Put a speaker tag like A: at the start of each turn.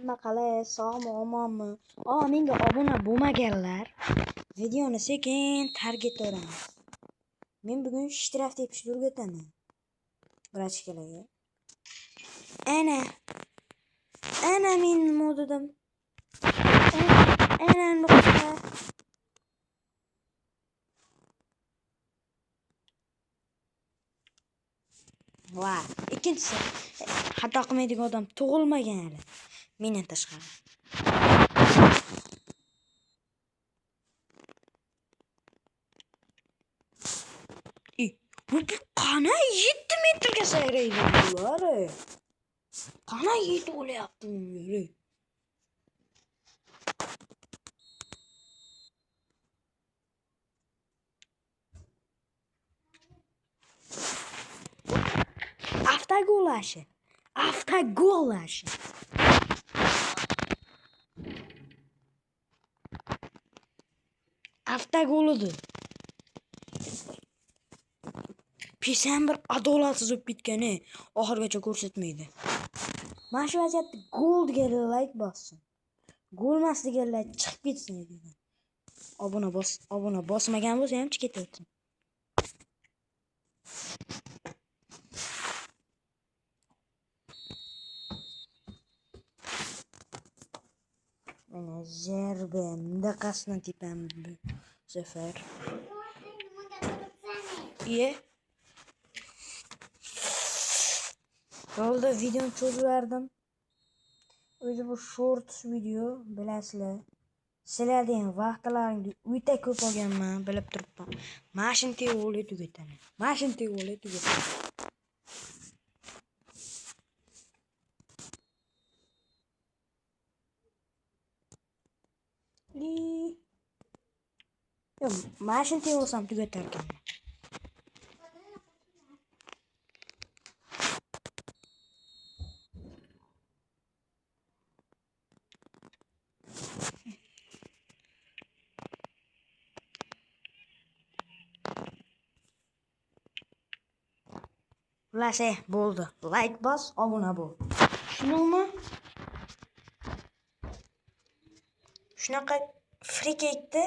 A: Hamma qalay, sog'mi, omonmi? Menga obuna bo'lmaganlar videoni sekin tark etaveramiz. Men bugun shtraf tepishni o'rgataman. Vrachkalarga. Ana men nima dedim? Ana nuqta. Va ikkinchisi, xato qilmaydigan odam tug'ilmagan hali. Mendan tashqari. Bu qana 7 metrga sayraydi bular. Qana yetib olyapti bunga. Avtogolashi. Avtogolidir. Pisam bir adolatsiz bo'lib ketgani oxirgacha ko'rsatmaydi. Mana shu vaziyatda gol deganlar like bossin. Gol emas deganlar chiqib ketsin dedim. Obuna bosmagan bo'lsa ham chiqib ketsin. Mana zarba ndaqasini tepam bu safar. Yolda videoni cho'zib verdim. O'zi bu shorts video bilasizlar. Sizlarga ham vaqtlaringni uyda ko'p olganman, bilib turibman. Mashin tevo'li tugataman. Mashin tevo'sam tugatar ekanman. Lase bo'ldi. Like bos, obuna bo'l. Tushundingmi? Shunaqa frikeytni